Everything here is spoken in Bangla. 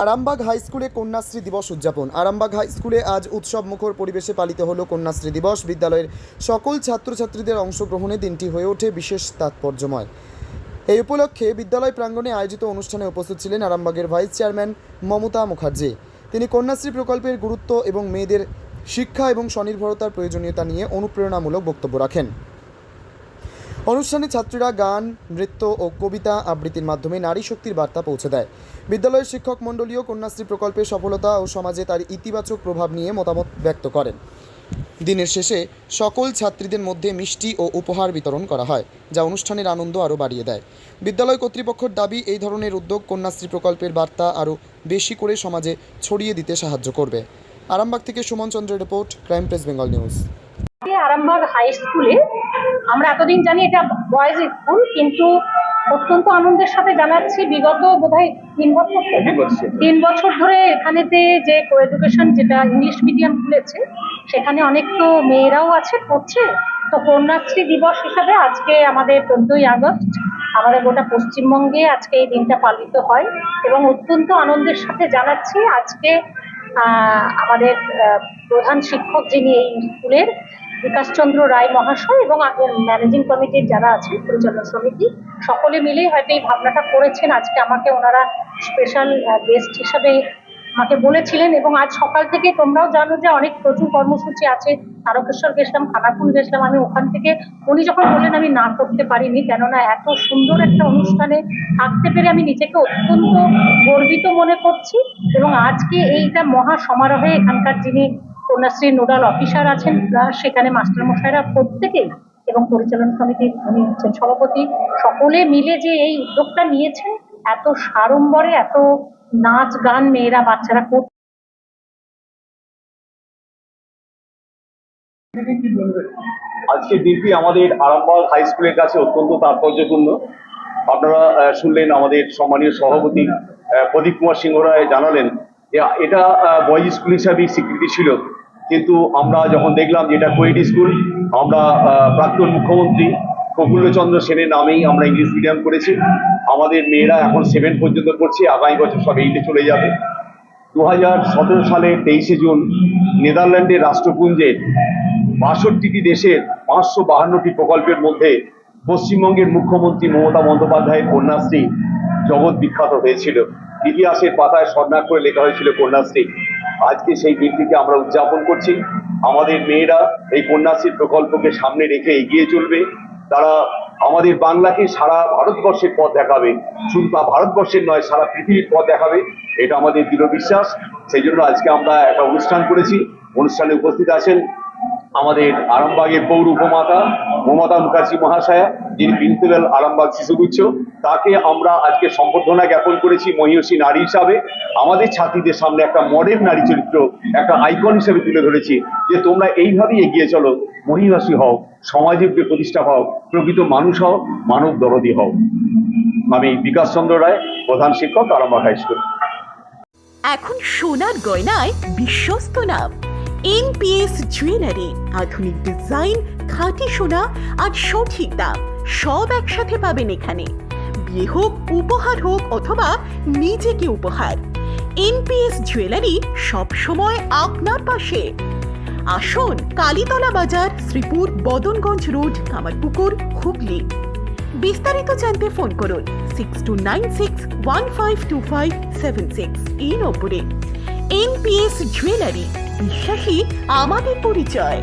আরামবাগ হাই স্কুলে কন্যাশ্রী দিবস উদযাপন। আরামবাগ হাই স্কুলে আজ উৎসব মুখর পরিবেশে পালিত হলো কন্যাশ্রী দিবস। বিদ্যালয়ের সকল ছাত্রছাত্রীদের অংশগ্রহণে দিনটি হয়ে ওঠে বিশেষ তাৎপর্যময়। এই উপলক্ষে বিদ্যালয় প্রাঙ্গণে আয়োজিত অনুষ্ঠানে উপস্থিত ছিলেন আরামবাগের ভাইস চেয়ারম্যান মমতা মুখার্জি। তিনি কন্যাশ্রী প্রকল্পের গুরুত্ব এবং মেয়েদের শিক্ষা এবং স্বনির্ভরতার প্রয়োজনীয়তা নিয়ে অনুপ্রেরণামূলক বক্তব্য রাখেন। অনুষ্ঠানে ছাত্রীরা গান, নৃত্য ও কবিতা আবৃত্তির মাধ্যমে নারী শক্তির বার্তা পৌঁছে দেয়। বিদ্যালয়ের শিক্ষক মণ্ডলীও কন্যাশ্রী প্রকল্পের সফলতা ও সমাজে তার ইতিবাচক প্রভাব নিয়ে মতামত ব্যক্ত করেন। দিনের শেষে সকল ছাত্রীদের মধ্যে মিষ্টি ও উপহার বিতরণ করা হয়, যা অনুষ্ঠানের আনন্দ আরও বাড়িয়ে দেয়। বিদ্যালয় কর্তৃপক্ষের দাবি, এই ধরনের উদ্যোগ কন্যাশ্রী প্রকল্পের বার্তা আরও বেশি করে সমাজে ছড়িয়ে দিতে সাহায্য করবে। আরামবাগ থেকে সুমন চন্দ্রের report, crime press Bengal news. Arambagh high স্কুলে আমরা এতদিন জানি এটা বয়েজ স্কুল, কিন্তু অত্যন্ত আনন্দের সাথে জানাচ্ছি বিগত বোধহয় 3 বছর ধরে এখানেতে যে কো এডুকেশন, যেটা ইংলিশ মিডিয়াম খুলেছে, সেখানে অনেক তো মেয়েরাও আছে, পড়ছে। তো কন্যাশ্রী দিবস হিসাবে আজকে আমাদের 14ই আগস্ট আমাদের গোটা পশ্চিমবঙ্গে আজকে এই দিনটা পালিত হয় এবং অত্যন্ত আনন্দের সাথে জানাচ্ছি আজকে আমাদের প্রধান শিক্ষক, যিনি এই স্কুলের, বিকাশচন্দ্র রায় মহাশয়, এবং আগের ম্যানেজিং কমিটির যারা আছে, পরিচালনা সমিতি, সকলে মিলেই হয়তো এই ভাবনাটা করেছেন। আজকে আমাকে ওনারা স্পেশাল গেস্ট হিসাবে আমাকে বলেছিলেন, এবং আজ সকাল থেকে তোমরাও জানো যে অনেক প্রচুর কর্মসূচি আছে। তারকেশ্বর গেছিলাম, খানাকুল গেছিলাম। আমি ওখান থেকে উনি যখন বললেন আমি না করতে পারিনি, কেননা এত সুন্দর একটা অনুষ্ঠানে থাকতে পেরে আমি নিজেকে অত্যন্ত গর্বিত মনে করছি। এবং আজকে এইটা মহা সমারোহে এখানকার যিনি কন্যাশ্রী নোডাল অফিসার আছেন, সেখানে মাস্টারমশাইরা প্রত্যেকেই, এবং পরিচালনা সমিতির উনি হচ্ছেন সভাপতি, সকলে মিলে যে এই উদ্যোগটা নিয়েছে, এত সাড়ম্বরে, এত নাচ গান মেয়েরা বাচ্চারা করছে। আজকের দিনটি আমাদের আরামবাগ হাই স্কুলের কাছে অত্যন্ত তাৎপর্যপূর্ণ। আপনারা শুনলেন আমাদের সম্মানীয় সভাপতি প্রদীপ কুমার সিংহ রায় জানালেন যে এটা বয়েজ স্কুল হিসাবেই স্বীকৃতি ছিল, কিন্তু আমরা যখন দেখলাম যে এটা কোয়েড স্কুল, আমরা প্রাক্তন মুখ্যমন্ত্রী প্রফুল্লচন্দ্র সেনের নামেই আমরা ইংলিশ মিডিয়াম করেছি। আমাদের মেয়েরা এখন 7 পর্যন্ত পড়ছে, আগামী বছর সব 8-এ চলে যাবে। 2017 সালের 23শে জুন নেদারল্যান্ডের রাষ্ট্রপুঞ্জের 62টি দেশের 552টি প্রকল্পের মধ্যে পশ্চিমবঙ্গের মুখ্যমন্ত্রী মমতা বন্দ্যোপাধ্যায়ের কন্যাশ্রী জগৎ বিখ্যাত হয়েছিল। ইতিহাসের পাতায় স্বর্ণাক্ষরে লেখা হয়েছিল কন্যাশ্রী। আজকে সেই দিনটিকে আমরা উদযাপন করছি। আমাদের মেয়েরা এই কন্যাশ্রী প্রকল্পকে সামনে রেখে এগিয়ে চলবে। তারা আমাদের বাংলাকে সারা ভারতবর্ষের পথ দেখাবে, শুধু ভারতবর্ষের নয়, সারা পৃথিবীর পথ দেখাবে, এটা আমাদের দৃঢ় বিশ্বাস। সেই জন্য আজকে আমরা একটা অনুষ্ঠান করেছি। অনুষ্ঠানে উপস্থিত আছেন আমাদের আরামবাগের পৌর উপমাতা মমতা মুখার্জি মহাশয়া, যিনি প্রিন্সিপাল আরামবাগ শিশুগুচ্ছ। তাকে আমরা আজকে সম্বর্ধনা জ্ঞাপন করেছি মহিষী নারী হিসাবে। আমাদের ছাত্রীদের সামনে একটা মডেল নারী চরিত্র, একটা আইকন হিসেবে তুলে ধরেছি যে তোমরা এইভাবেই এগিয়ে চলো, মহিষী হও, সমাজের প্রতিষ্ঠা হও, প্রকৃত মানুষ হও, মানব দরদী হও। আমি বিকাশচন্দ্র রায়, প্রধান শিক্ষক, আরামবাগ হাই স্কুল। এখন সোনার গয়নায় বিশ্বস্ত নাম এনপিএস জুয়েলারি। আধুনিক ডিজাইন, খাঁটি সোনা আর সঠিক দাম সব একসাথে পাবেন এখানে। বিয়ে হোক, উপহার হোক, অথবা নিজেকে উপহার, এনপিএস জুয়েলারি সব সময় আপনার পাশে। আসুন, কালীতলা বাজার, শ্রীপুর, বদনগঞ্জ রোড, কামারপুকুর, হুগলি। বিস্তারিত জানতে ফোন করুন 6296152576 এই নম্বরে। এনপিএস জুয়েলারি, বিশ্বাসী আমাদের পরিচয়।